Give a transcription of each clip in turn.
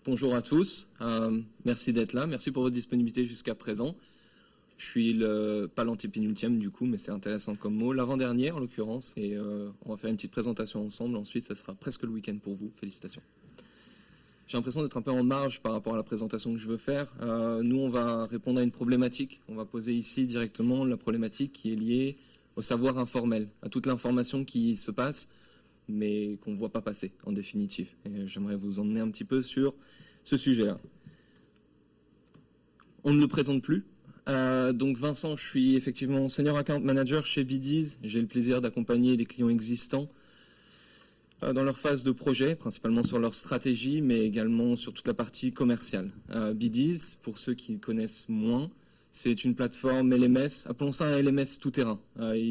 bonjour à tous. Merci d'être là. Merci pour votre disponibilité jusqu'à présent. Je suis pas l'antépénultième du coup, mais c'est intéressant comme mot. L'avant-dernier en l'occurrence, et on va faire une petite présentation ensemble. Ensuite, ça sera presque le week-end pour vous. Félicitations. J'ai l'impression d'être un peu en marge par rapport à la présentation que je veux faire. Nous, on va répondre à une problématique. On va poser ici directement la problématique qui est liée au savoir informel, à toute l'information qui se passe, mais qu'on ne voit pas passer en définitive. Et j'aimerais vous emmener un petit peu sur ce sujet-là. On ne le présente plus. Donc Vincent, je suis effectivement Senior Account Manager chez Bdiz. J'ai le plaisir d'accompagner des clients existants dans leur phase de projet, principalement sur leur stratégie, mais également sur toute la partie commerciale. Bdiz, pour ceux qui connaissent moins, c'est une plateforme LMS, appelons ça un LMS tout-terrain.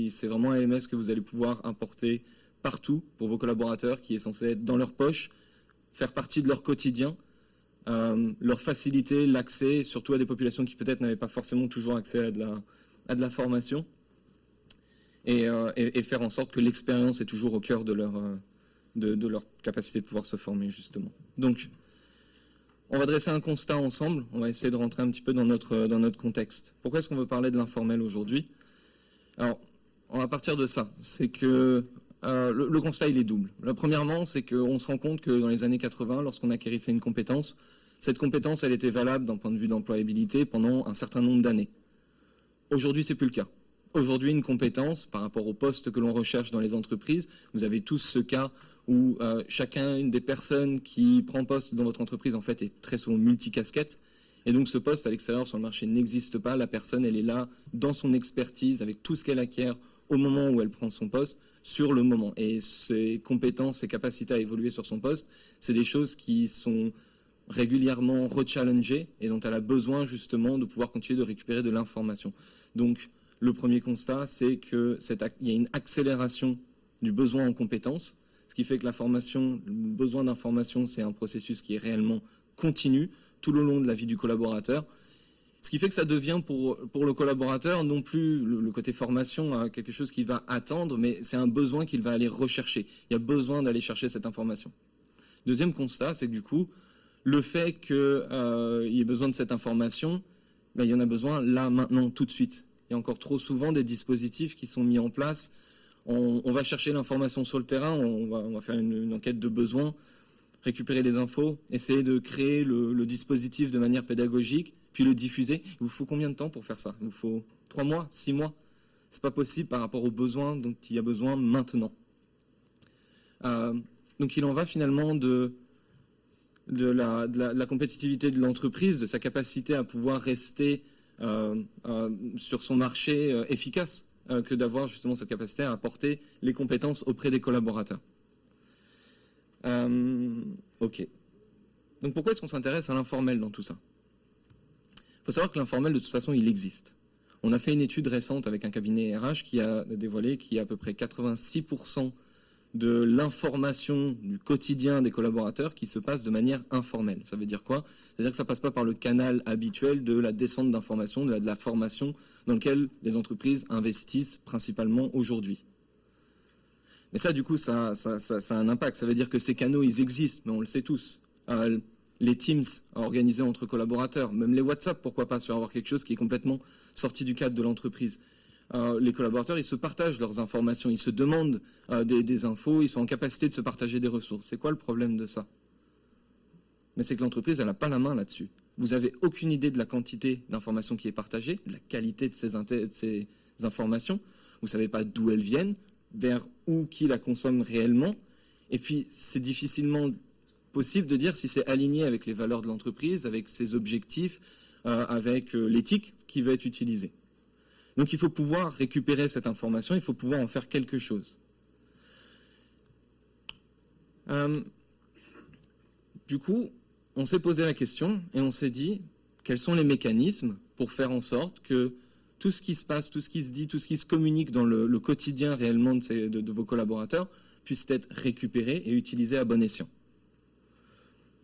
C'est vraiment un LMS que vous allez pouvoir importer partout pour vos collaborateurs, qui est censé être dans leur poche, faire partie de leur quotidien, leur faciliter l'accès, surtout à des populations qui peut-être n'avaient pas forcément toujours accès à de la formation, et faire en sorte que l'expérience est toujours au cœur de leur capacité de pouvoir se former, justement. Donc, on va dresser un constat ensemble, on va essayer de rentrer un petit peu dans notre contexte. Pourquoi est-ce qu'on veut parler de l'informel aujourd'hui? Alors, on va partir de ça, c'est que le constat, il est double. Premièrement, c'est qu'on se rend compte que dans les années 80, lorsqu'on acquérissait une compétence, cette compétence, elle était valable d'un point de vue d'employabilité pendant un certain nombre d'années. Aujourd'hui, c'est plus le cas. Aujourd'hui, une compétence, par rapport au poste que l'on recherche dans les entreprises, vous avez tous ce cas où chacune des personnes qui prend poste dans votre entreprise, en fait, est très souvent multicasquette. Et donc, ce poste à l'extérieur sur le marché n'existe pas. La personne, elle est là dans son expertise, avec tout ce qu'elle acquiert au moment où elle prend son poste, sur le moment. Et ses compétences, ses capacités à évoluer sur son poste, c'est des choses qui sont régulièrement rechallengées et dont elle a besoin justement de pouvoir continuer de récupérer de l'information. Donc, le premier constat, c'est qu'il y a une accélération du besoin en compétences, ce qui fait que le besoin d'information, c'est un processus qui est réellement continu tout le long de la vie du collaborateur. Ce qui fait que ça devient pour le collaborateur non plus le côté formation, quelque chose qu'il va attendre, mais c'est un besoin qu'il va aller rechercher. Il y a besoin d'aller chercher cette information. Deuxième constat, c'est que du coup, le fait qu'il y ait besoin de cette information, il y en a besoin là, maintenant, tout de suite. Il y a encore trop souvent des dispositifs qui sont mis en place. On va chercher l'information sur le terrain, on va faire une enquête de besoin, récupérer les infos, essayer de créer le dispositif de manière pédagogique, puis le diffuser. Il vous faut combien de temps pour faire ça? Il vous faut 3 mois, 6 mois? C'est pas possible par rapport aux besoins dont il y a besoin maintenant. Donc il en va finalement de la compétitivité de l'entreprise, de sa capacité à pouvoir rester sur son marché efficace, que d'avoir justement cette capacité à apporter les compétences auprès des collaborateurs. Ok. Donc pourquoi est-ce qu'on s'intéresse à l'informel dans tout ça? Il faut savoir que l'informel, de toute façon, il existe. On a fait une étude récente avec un cabinet RH qui a dévoilé qu'il y a à peu près 86% de l'information du quotidien des collaborateurs qui se passe de manière informelle. Ça veut dire quoi? C'est-à-dire que ça ne passe pas par le canal habituel de la descente d'information, de la formation dans lequel les entreprises investissent principalement aujourd'hui. Mais ça, du coup, ça a un impact. Ça veut dire que ces canaux, ils existent, mais on le sait tous. Les Teams organisés entre collaborateurs, même les WhatsApp, pourquoi pas, sur avoir quelque chose qui est complètement sorti du cadre de l'entreprise. Les collaborateurs, ils se partagent leurs informations, ils se demandent des infos, ils sont en capacité de se partager des ressources. C'est quoi le problème de ça? Mais c'est que l'entreprise, elle n'a pas la main là-dessus. Vous n'avez aucune idée de la quantité d'informations qui est partagée, de la qualité de ces informations. Vous ne savez pas d'où elles viennent, vers où qui la consomme réellement. Et puis, c'est difficilement possible de dire si c'est aligné avec les valeurs de l'entreprise, avec ses objectifs, avec l'éthique qui va être utilisée. Donc il faut pouvoir récupérer cette information, il faut pouvoir en faire quelque chose. Du coup, on s'est posé la question et on s'est dit quels sont les mécanismes pour faire en sorte que tout ce qui se passe, tout ce qui se dit, tout ce qui se communique dans le quotidien réellement de vos collaborateurs puisse être récupéré et utilisé à bon escient.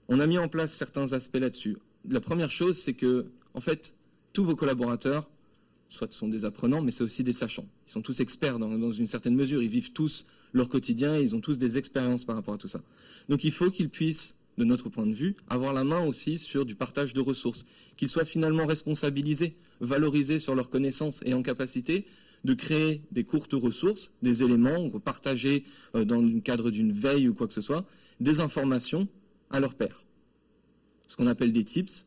On a mis en place certains aspects là-dessus. La première chose, c'est que, en fait, tous vos collaborateurs, soit sont des apprenants, mais c'est aussi des sachants. Ils sont tous experts dans une certaine mesure. Ils vivent tous leur quotidien et ils ont tous des expériences par rapport à tout ça. Donc il faut qu'ils puissent de notre point de vue, avoir la main aussi sur du partage de ressources, qu'ils soient finalement responsabilisés, valorisés sur leurs connaissances et en capacité de créer des courtes ressources, des éléments, partagés dans le cadre d'une veille ou quoi que ce soit, des informations à leur pairs, ce qu'on appelle des tips.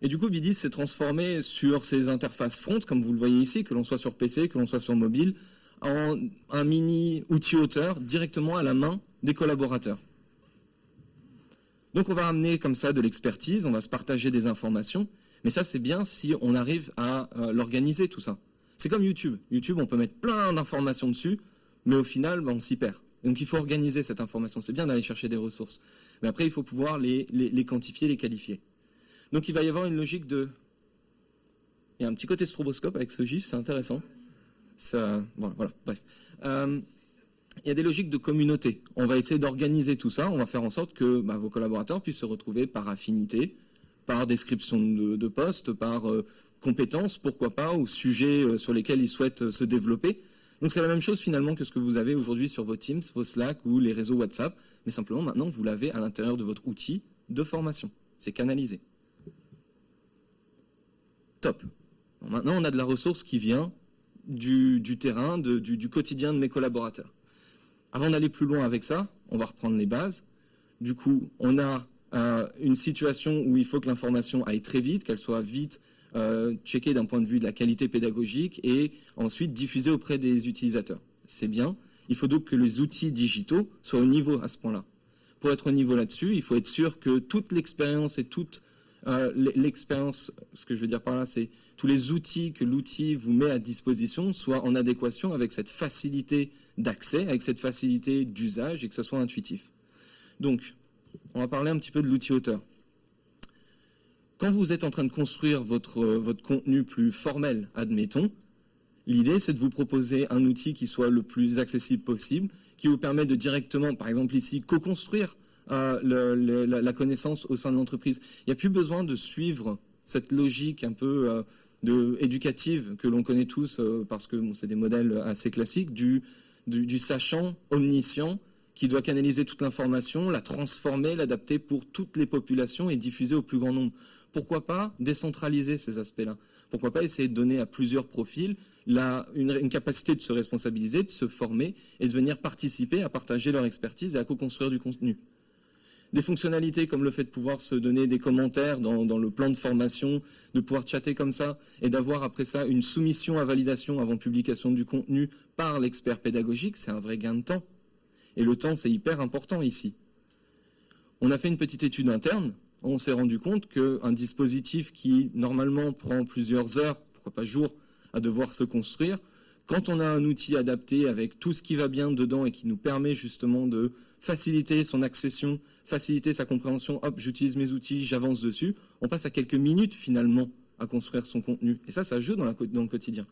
Et du coup, Bidis s'est transformé sur ces interfaces front, comme vous le voyez ici, que l'on soit sur PC, que l'on soit sur mobile, en un mini outil auteur directement à la main des collaborateurs. Donc on va amener comme ça de l'expertise, on va se partager des informations, mais ça c'est bien si on arrive à l'organiser tout ça. C'est comme YouTube. YouTube, on peut mettre plein d'informations dessus, mais au final, on s'y perd. Donc il faut organiser cette information. C'est bien d'aller chercher des ressources, mais après il faut pouvoir les quantifier, les qualifier. Donc il va y avoir une logique de... Il y a un petit côté stroboscope avec ce GIF, c'est intéressant. Ça... Voilà, bref. Il y a des logiques de communauté. On va essayer d'organiser tout ça, on va faire en sorte que vos collaborateurs puissent se retrouver par affinité, par description de poste, par compétences, pourquoi pas, ou sujets sur lesquels ils souhaitent se développer. Donc c'est la même chose finalement que ce que vous avez aujourd'hui sur vos Teams, vos Slack ou les réseaux WhatsApp, mais simplement maintenant vous l'avez à l'intérieur de votre outil de formation. C'est canalisé. Top. Bon, maintenant on a de la ressource qui vient du terrain, du quotidien de mes collaborateurs. Avant d'aller plus loin avec ça, on va reprendre les bases. Du coup, on a une situation où il faut que l'information aille très vite, qu'elle soit vite checkée d'un point de vue de la qualité pédagogique et ensuite diffusée auprès des utilisateurs. C'est bien. Il faut donc que les outils digitaux soient au niveau à ce point-là. Pour être au niveau là-dessus, il faut être sûr que toute l'expérience et toute l'expérience, ce que je veux dire par là, c'est tous les outils que l'outil vous met à disposition soient en adéquation avec cette facilité d'accès, avec cette facilité d'usage et que ce soit intuitif. Donc, on va parler un petit peu de l'outil auteur. Quand vous êtes en train de construire votre contenu plus formel, admettons, l'idée c'est de vous proposer un outil qui soit le plus accessible possible, qui vous permet de directement, par exemple ici, co-construire la connaissance au sein de l'entreprise. Il n'y a plus besoin de suivre cette logique un peu éducative que l'on connaît tous, parce que c'est des modèles assez classiques, du sachant omniscient qui doit canaliser toute l'information, la transformer, l'adapter pour toutes les populations et diffuser au plus grand nombre. Pourquoi pas décentraliser ces aspects-là? Pourquoi pas essayer de donner à plusieurs profils une capacité de se responsabiliser, de se former et de venir participer à partager leur expertise et à co-construire du contenu? Des fonctionnalités comme le fait de pouvoir se donner des commentaires dans le plan de formation, de pouvoir chatter comme ça et d'avoir après ça une soumission à validation avant publication du contenu par l'expert pédagogique, c'est un vrai gain de temps. Et le temps, c'est hyper important ici. On a fait une petite étude interne, on s'est rendu compte qu'un dispositif qui normalement prend plusieurs heures, pourquoi pas jours, à devoir se construire, quand on a un outil adapté avec tout ce qui va bien dedans et qui nous permet justement de faciliter son accession, faciliter sa compréhension, hop, j'utilise mes outils, j'avance dessus, on passe à quelques minutes finalement à construire son contenu. Et ça joue dans le quotidien.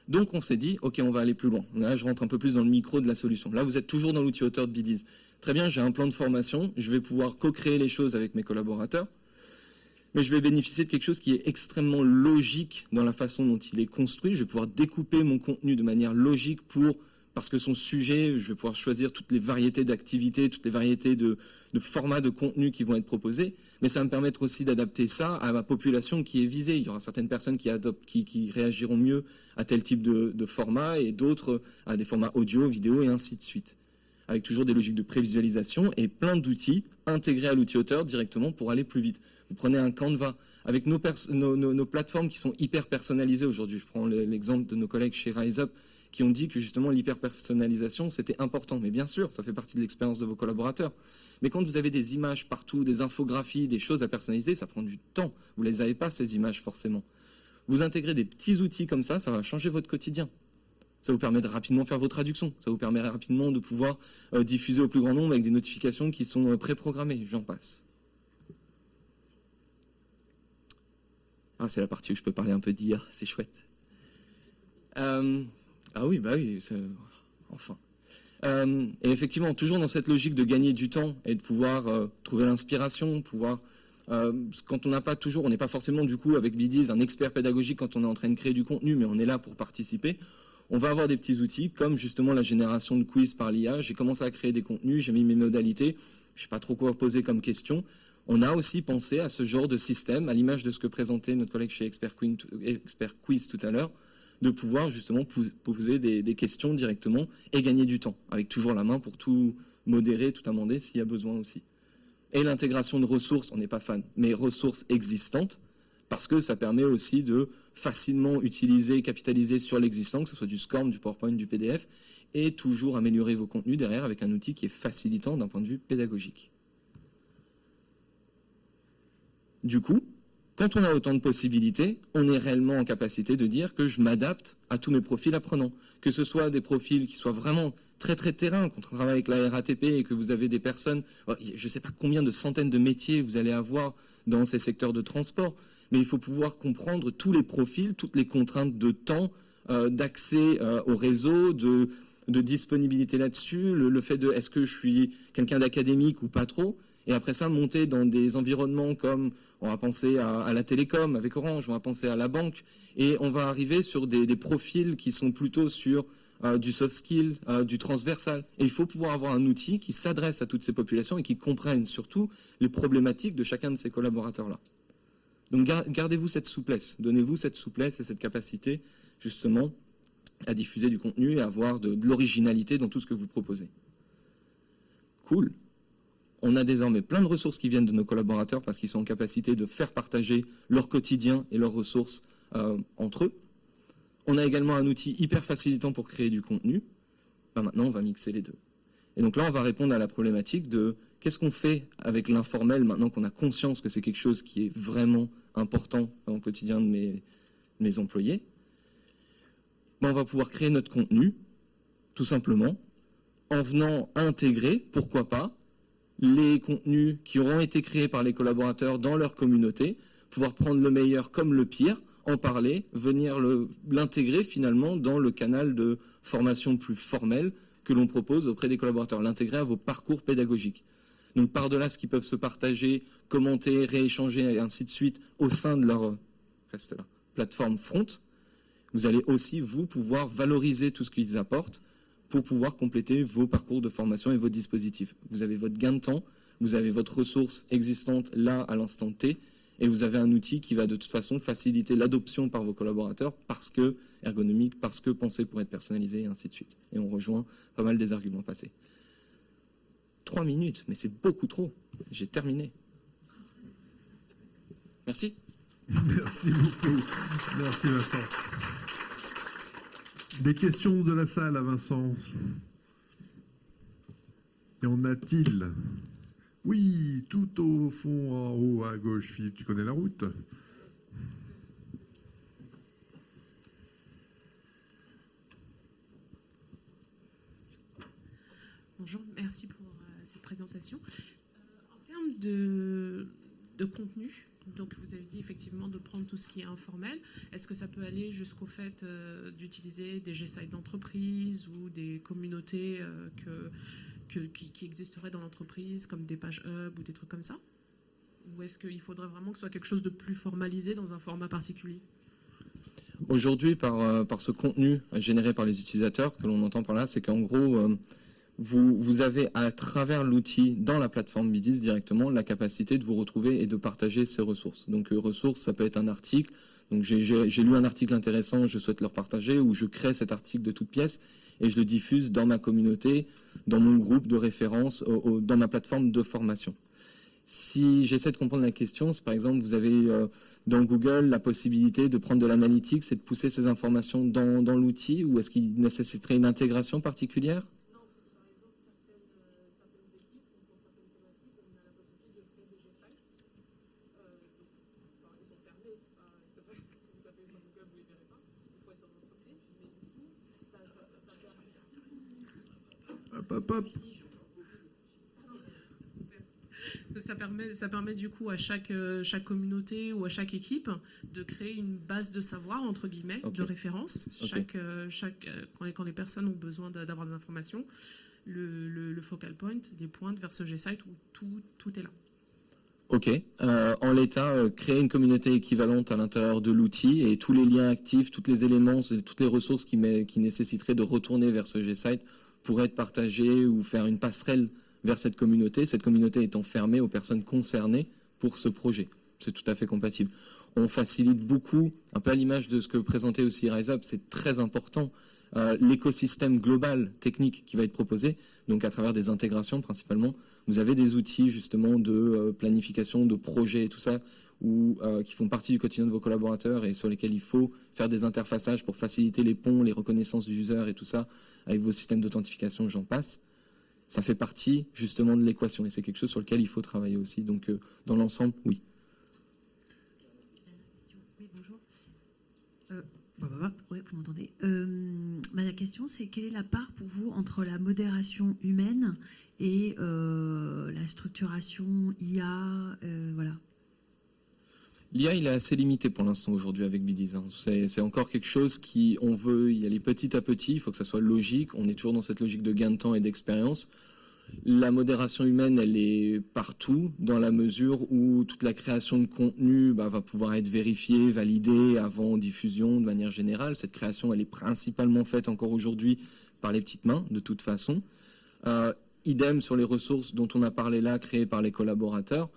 Donc on s'est dit, ok, on va aller plus loin. Là, je rentre un peu plus dans le micro de la solution. Là, vous êtes toujours dans l'outil auteur de Bidis. Très bien, j'ai un plan de formation, je vais pouvoir co-créer les choses avec mes collaborateurs, mais je vais bénéficier de quelque chose qui est extrêmement logique dans la façon dont il est construit. Je vais pouvoir découper mon contenu de manière logique parce que son sujet, je vais pouvoir choisir toutes les variétés d'activités, toutes les variétés de formats de contenu qui vont être proposés, mais ça va me permettre aussi d'adapter ça à ma population qui est visée. Il y aura certaines personnes qui réagiront mieux à tel type de format et d'autres à des formats audio, vidéo et ainsi de suite. Avec toujours des logiques de prévisualisation et plein d'outils intégrés à l'outil auteur directement pour aller plus vite. Vous prenez un Canva avec nos plateformes qui sont hyper personnalisées aujourd'hui. Je prends l'exemple de nos collègues chez RiseUp qui ont dit que justement l'hyper-personnalisation c'était important. Mais bien sûr, ça fait partie de l'expérience de vos collaborateurs. Mais quand vous avez des images partout, des infographies, des choses à personnaliser, ça prend du temps. Vous ne les avez pas ces images forcément. Vous intégrez des petits outils comme ça va changer votre quotidien. Ça vous permet de rapidement faire vos traductions. Ça vous permet rapidement de pouvoir diffuser au plus grand nombre avec des notifications qui sont préprogrammées. J'en passe. Ah, c'est la partie où je peux parler un peu d'IA, c'est chouette. Ah oui, enfin. Et effectivement, toujours dans cette logique de gagner du temps et de pouvoir trouver l'inspiration, quand on n'a pas toujours, on n'est pas forcément du coup avec Bidis un expert pédagogique quand on est en train de créer du contenu, mais on est là pour participer. On va avoir des petits outils comme justement la génération de quiz par l'IA. J'ai commencé à créer des contenus, j'ai mis mes modalités, je ne sais pas trop quoi poser comme question. On a aussi pensé à ce genre de système, à l'image de ce que présentait notre collègue chez Expert Quiz tout à l'heure, de pouvoir justement poser des questions directement et gagner du temps, avec toujours la main pour tout modérer, tout amender s'il y a besoin aussi. Et l'intégration de ressources, on n'est pas fan, mais ressources existantes, parce que ça permet aussi de facilement utiliser, capitaliser sur l'existant, que ce soit du SCORM, du PowerPoint, du PDF, et toujours améliorer vos contenus derrière avec un outil qui est facilitant d'un point de vue pédagogique. Du coup, quand on a autant de possibilités, on est réellement en capacité de dire que je m'adapte à tous mes profils apprenants. Que ce soit des profils qui soient vraiment très très terrain, quand on travaille avec la RATP et que vous avez des personnes, je ne sais pas combien de centaines de métiers vous allez avoir dans ces secteurs de transport, mais il faut pouvoir comprendre tous les profils, toutes les contraintes de temps, d'accès au réseau, de disponibilité là-dessus, le fait de est-ce que je suis quelqu'un d'académique ou pas trop. Et après ça, monter dans des environnements comme, on va penser à la télécom avec Orange, on va penser à la banque, et on va arriver sur des profils qui sont plutôt sur du soft skill, du transversal. Et il faut pouvoir avoir un outil qui s'adresse à toutes ces populations et qui comprenne surtout les problématiques de chacun de ces collaborateurs-là. Donc gardez-vous cette souplesse, donnez-vous cette souplesse et cette capacité justement à diffuser du contenu et à avoir de l'originalité dans tout ce que vous proposez. Cool. On a désormais plein de ressources qui viennent de nos collaborateurs parce qu'ils sont en capacité de faire partager leur quotidien et leurs ressources entre eux. On a également un outil hyper facilitant pour créer du contenu. Maintenant, on va mixer les deux. Et donc là, on va répondre à la problématique de qu'est-ce qu'on fait avec l'informel maintenant qu'on a conscience que c'est quelque chose qui est vraiment important dans le quotidien de mes employés. On va pouvoir créer notre contenu, tout simplement, en venant intégrer, pourquoi pas, les contenus qui auront été créés par les collaborateurs dans leur communauté, pouvoir prendre le meilleur comme le pire, en parler, venir l'intégrer finalement dans le canal de formation plus formel que l'on propose auprès des collaborateurs, l'intégrer à vos parcours pédagogiques. Donc par-delà ce qu'ils peuvent se partager, commenter, rééchanger et ainsi de suite au sein de leur plateforme front, vous allez aussi, vous, pouvoir valoriser tout ce qu'ils apportent pour pouvoir compléter vos parcours de formation et vos dispositifs. Vous avez votre gain de temps, vous avez votre ressource existante là à l'instant T, et vous avez un outil qui va de toute façon faciliter l'adoption par vos collaborateurs parce que ergonomique, parce que pensé pour être personnalisé et ainsi de suite. Et on rejoint pas mal des arguments passés. 3 minutes, mais c'est beaucoup trop. J'ai terminé. Merci. Merci beaucoup. Merci Vincent. Des questions de la salle à Vincent? Y en a-t-il? Oui, tout au fond, en haut, à gauche. Philippe, tu connais la route? Bonjour, merci pour cette présentation. En termes de contenu, donc vous avez dit effectivement de prendre tout ce qui est informel. Est-ce que ça peut aller jusqu'au fait d'utiliser des G-Sites d'entreprise ou des communautés qui existeraient dans l'entreprise, comme des pages hub ou des trucs comme ça? Ou est-ce qu'il faudrait vraiment que ce soit quelque chose de plus formalisé dans un format particulier? Aujourd'hui, par ce contenu généré par les utilisateurs, que l'on entend par là, c'est qu'en gros, vous avez à travers l'outil dans la plateforme BDIS directement la capacité de vous retrouver et de partager ces ressources. Donc ressources, ça peut être un article. Donc j'ai lu un article intéressant, je souhaite le partager, ou je crée cet article de toute pièce et je le diffuse dans ma communauté, dans mon groupe de référence, dans ma plateforme de formation. Si j'essaie de comprendre la question, c'est par exemple, vous avez dans Google la possibilité de prendre de l'analytics et de pousser ces informations dans l'outil, ou est-ce qu'il nécessiterait une intégration particulière? Ça permet du coup à chaque communauté ou à chaque équipe de créer une base de savoir, entre guillemets, de référence. Quand les personnes ont besoin d'avoir des informations, le focal point les pointe vers ce G-Site où tout est là. Ok. En l'état, créer une communauté équivalente à l'intérieur de l'outil et tous les liens actifs, tous les éléments, toutes les ressources qui nécessiteraient de retourner vers ce G-Site pourraient être partagées ou faire une passerelle vers cette communauté étant fermée aux personnes concernées pour ce projet. C'est tout à fait compatible. On facilite beaucoup, un peu à l'image de ce que présentait aussi RiseUp, c'est très important, l'écosystème global technique qui va être proposé, donc à travers des intégrations principalement. Vous avez des outils justement de planification, de projets et tout ça, qui font partie du quotidien de vos collaborateurs et sur lesquels il faut faire des interfaçages pour faciliter les ponts, les reconnaissances du user et tout ça, avec vos systèmes d'authentification, j'en passe. Ça fait partie justement de l'équation et c'est quelque chose sur lequel il faut travailler aussi. Donc dans l'ensemble, oui. Oui, bonjour. Oui, vous m'entendez. Ma question, c'est quelle est la part pour vous entre la modération humaine et la structuration IA, voilà. L'IA, il est assez limité pour l'instant aujourd'hui avec BDiz. C'est encore quelque chose on veut y aller petit à petit, il faut que ça soit logique. On est toujours dans cette logique de gain de temps et d'expérience. La modération humaine, elle est partout, dans la mesure où toute la création de contenu va pouvoir être vérifiée, validée avant diffusion de manière générale. Cette création, elle est principalement faite encore aujourd'hui par les petites mains, de toute façon. Idem sur les ressources dont on a parlé là, créées par les collaborateurs.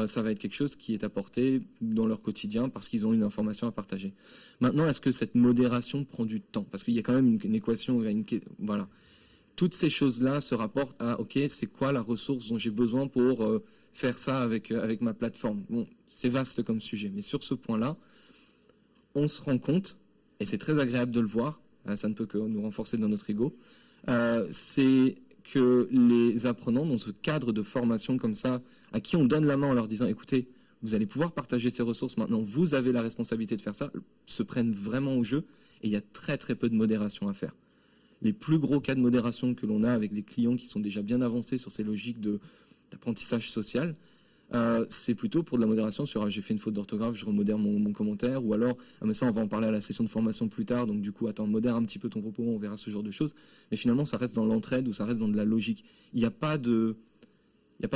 Ça va être quelque chose qui est apporté dans leur quotidien parce qu'ils ont une information à partager. Maintenant, est-ce que cette modération prend du temps? Parce qu'il y a quand même une équation, voilà. Toutes ces choses-là se rapportent à, ok, c'est quoi la ressource dont j'ai besoin pour faire ça avec ma plateforme? Bon, c'est vaste comme sujet, mais sur ce point-là, on se rend compte, et c'est très agréable de le voir, ça ne peut que nous renforcer dans notre ego, c'est que les apprenants dans ce cadre de formation comme ça, à qui on donne la main en leur disant, écoutez, vous allez pouvoir partager ces ressources maintenant, vous avez la responsabilité de faire ça, se prennent vraiment au jeu, et il y a très très peu de modération à faire. Les plus gros cas de modération que l'on a avec des clients qui sont déjà bien avancés sur ces logiques d'apprentissage social, c'est plutôt pour de la modération sur j'ai fait une faute d'orthographe, je remodère mon commentaire, ou alors mais ça on va en parler à la session de formation plus tard, donc du coup attends, modère un petit peu ton propos, on verra ce genre de choses. Mais finalement ça reste dans l'entraide ou ça reste dans de la logique. Il n'y a pas de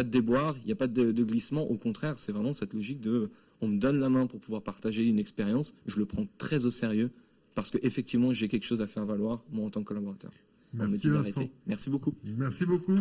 déboire, il n'y a pas de glissement, au contraire c'est vraiment cette logique de on me donne la main pour pouvoir partager une expérience, je le prends très au sérieux parce qu'effectivement j'ai quelque chose à faire valoir moi en tant que collaborateur. Merci Vincent. Merci beaucoup. Merci beaucoup.